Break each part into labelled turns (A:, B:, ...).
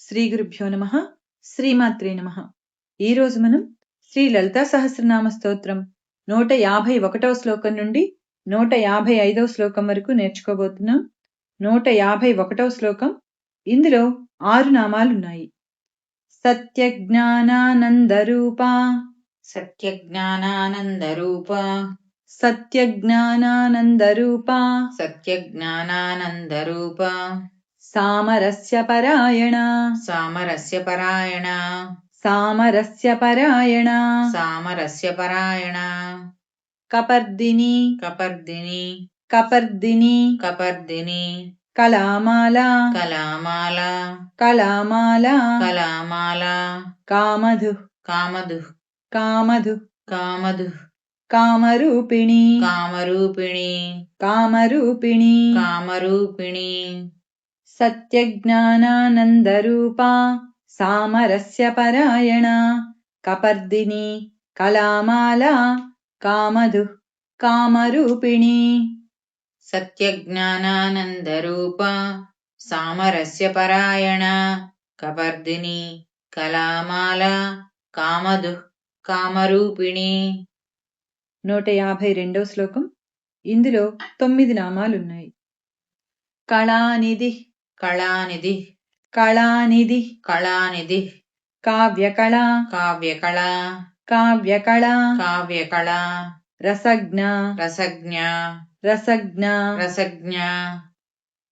A: శ్రీ గురుభ్యో నమః. శ్రీమాత్రే నమః. ఈరోజు మనం శ్రీ లలితా సహస్రనామ స్తోత్రం 151వ శ్లోకం నుండి 155వ శ్లోకం వరకు నేర్చుకోబోతున్నాం. 151వ శ్లోకం. ఇందులో 6 నామాలున్నాయి. సత్యజ్ఞానానందరూపా,
B: సత్యజ్ఞానానందరూపా,
A: సత్యజ్ఞానానందరూపా,
B: సత్యజ్ఞానానందరూపా,
A: సామరస్యపరాయణ,
B: సామరస్యపరాయణ,
A: సామరస్యపరాయణ,
B: సామరస్యపరాయణ,
A: కపర్దిని,
B: కపర్దిని,
A: కపర్దిని,
B: కపర్దిని,
A: కళామాల,
B: కళామాల,
A: కళామాల,
B: కళామాల,
A: కామధు,
B: కామధు,
A: కామధు,
B: కామధు,
A: కామరూపిణి,
B: కామరూపిణి,
A: కామరూపిణి,
B: కామరూపిణి,
A: సత్యజ్ఞానానందరూపా, సామరస్యపరాయణ, కపర్దిని, కళామాల, కామధు, కామరూపిణి.
B: సత్యజ్ఞానానందరూపా, సామరస్యపరాయణ, కపర్దిని, కళామాల, కామధు, కామరూపిణి.
A: 152వ శ్లోకం. ఇందులో 9 నామాలున్నాయి. కళానిధి,
B: కళానిధి,
A: కళానిధి,
B: కళానిధి,
A: కావ్యకళ,
B: కావ్యకళ,
A: కావ్యకళ,
B: కావ్యకళ,
A: రసజ్ఞ,
B: రసజ్ఞ,
A: రసజ్ఞ,
B: రసజ్ఞ,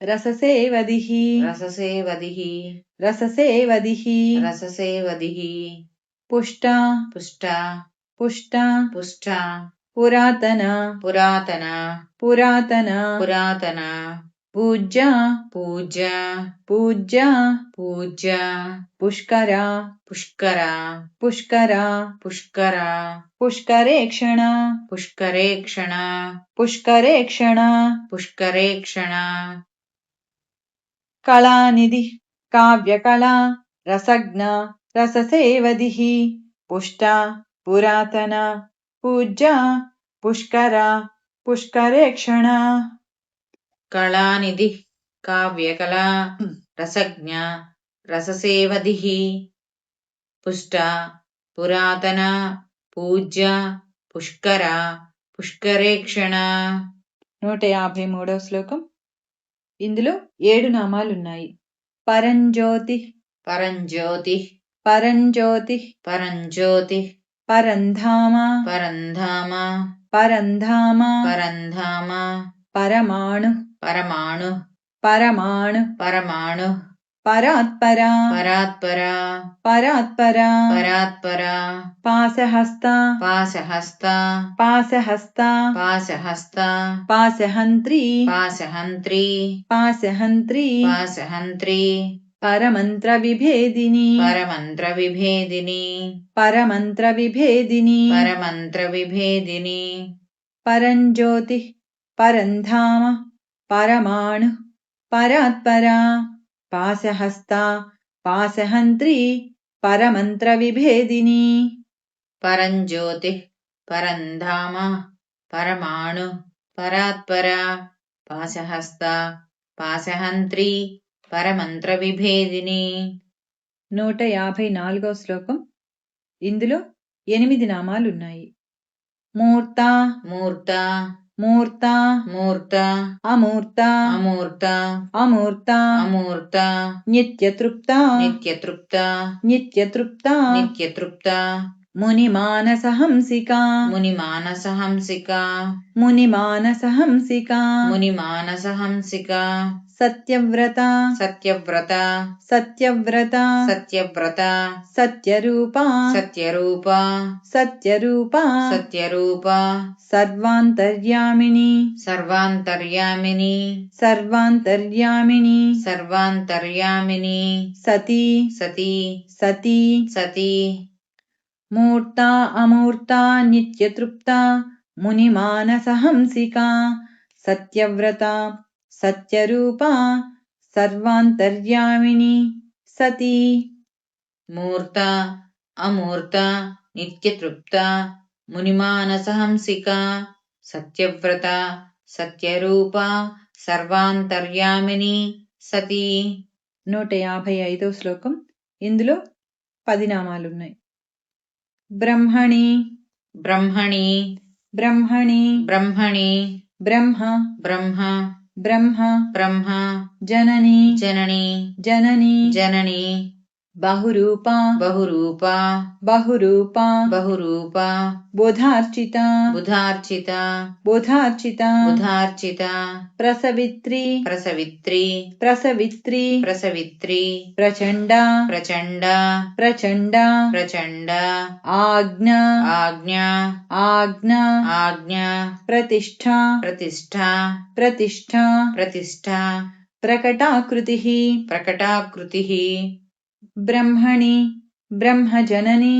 A: రససేవదిః,
B: రససేవదిః,
A: రససేవదిః,
B: రససేవదిః,
A: పుష్ట,
B: పుష్ట,
A: పుష్ట,
B: పుష్ట,
A: పురాతన,
B: పురాతన,
A: పురాతన,
B: పురాతన,
A: పూజ్య,
B: పూజ్య,
A: పూజ్య,
B: పూజ్య,
A: పుష్కర,
B: పుష్కర,
A: పుష్కర,
B: పుష్కర,
A: పుష్కరేక్షణ,
B: పుష్కరేక్షణ,
A: పుష్కరేక్షణ,
B: పుష్కరేక్షణ.
A: కళానిధి, కావ్యకళ, రసజ్ఞ, రససేవదిః, పుష్ట, పురాతన, పూజ్య, పుష్కర, పుష్కరేక్షణ.
B: కళానిధి, కావ్యకళ, రసజ్ఞ, రససేవదిః, పుష్ట, పురాతన, పూజ్య, పుష్కర, పుష్కరేక్షణ.
A: 153వ శ్లోకం. ఇందులో 7 నామాలున్నాయి. పరంజ్యోతి,
B: పరంజ్యోతి,
A: పరంజ్యోతి,
B: పరంజ్యోతి,
A: పరంధామ,
B: పరంధామ,
A: పరంధామ,
B: పరంధామ,
A: పరమాణు,
B: పరమాణు,
A: పరమాణు,
B: పరమాణు,
A: పరాత్పర,
B: పరాత్పర,
A: పరాత్పర,
B: పరాత్పర,
A: పాశహస్త,
B: పాశహస్త,
A: పాశహస్త,
B: పాశహస్త,
A: పాశహంత్రి,
B: పాశహంత్రి,
A: పాశహంత్రి,
B: పాశహంత్రి,
A: పరమంత్ర విభేదిని,
B: పరమంత్ర విభేదిని,
A: పరమంత్ర విభేదిని,
B: పరమంత్ర విభేదిని.
A: పరంజ్యోతి, పరంధామ, పరమాణు, పరాత్పర, పాశహస్త, పాశహంత్రి, పరమంత్ర విభేదిని.
B: పరంజ్యోతి, పరంధామ, పరమాణు, పరాత్పర, పాశహస్త, పాశహంత్రి, పరమంత్ర విభేదిని.
A: 154వ శ్లోకం. ఇందులో 8 నామాలున్నాయి. మూర్త,
B: మూర్త,
A: మూర్త,
B: మూర్త,
A: అమూర్త,
B: అమూర్త,
A: అమూర్త,
B: అమూర్త,
A: నిత్యతృప్త,
B: నిత్యతృప్త,
A: నిత్యతృప్త,
B: నిత్యతృప్త,
A: మునిమానసహంసిక,
B: మునిమానసహంసిక,
A: మునిమానసహంసిక,
B: మునిమానసహంసిక,
A: సత్యవ్రత,
B: సత్యవ్రత,
A: సత్యవ్రత,
B: సత్యవ్రత,
A: సత్యరూప,
B: సత్యరూప,
A: సత్యరూప,
B: సత్యరూప,
A: సర్వాంతర్యామిని,
B: సర్వాంతర్యామిని,
A: సర్వాంతర్యామిని,
B: సర్వాంతర్యామిని,
A: సతీ,
B: సతీ,
A: సతీ,
B: సతీ.
A: మూర్త, అమూర్త, నిత్యతృప్త, మునిమానసహంసిక, సత్యవ్రత, సత్యరూప, సర్వాంతర్యామిని, సతీ.
B: మూర్త, అమూర్త, నిత్యతృప్త, మునిమానసహంసిక, సత్యవ్రత, సత్యరూప, సర్వాంతర్యామిని, సతీ.
A: 155వ శ్లోకం. ఇందులో 10 నామాలున్నాయి. బ్రహ్మణి
B: బ్రహ్మణి
A: బ్రహ్మణి
B: బ్రహ్మణి
A: బ్రహ్మ
B: బ్రహ్మ
A: బ్రహ్మ
B: బ్రహ్మ
A: జనని
B: జనని
A: జనని
B: జనని
A: బహురూప
B: బహురూప
A: బహురూప
B: బహురూప
A: బోధార్చిత
B: బుధార్చిత
A: బోధార్చిత
B: బుధార్చిత
A: ప్రసవిత్రి
B: ప్రసవిత్రి
A: ప్రసవిత్రి
B: ప్రసవిత్రి
A: ప్రచండ
B: ప్రచండ
A: ప్రచండ
B: ప్రచండ
A: ఆజ్ఞ
B: ఆజ్ఞ
A: ఆజ్ఞ
B: ఆజ్ఞ
A: ప్రతిష్ఠ
B: ప్రతిష్ఠ
A: ప్రతిష్ఠ
B: ప్రతిష్ఠ
A: ప్రకటాకృతి
B: ప్రకటాకృతి
A: బ్రహ్మణి బ్రహ్మజనని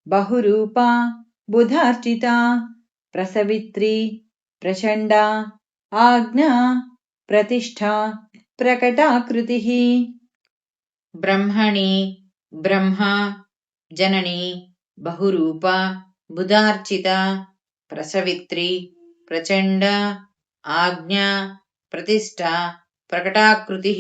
A: బహురూప బుధార్చిత ప్రసవిత్రి ప్రచండ ఆజ్ఞ ప్రతిష్ఠ ప్రకటాకృతి.
B: బ్రహ్మణి బ్రహ్మ జనని బహురూప బుధార్చిత ప్రసవిత్రి ప్రచండ ఆజ్ఞ ప్రతిష్ఠ ప్రకటాకృతి.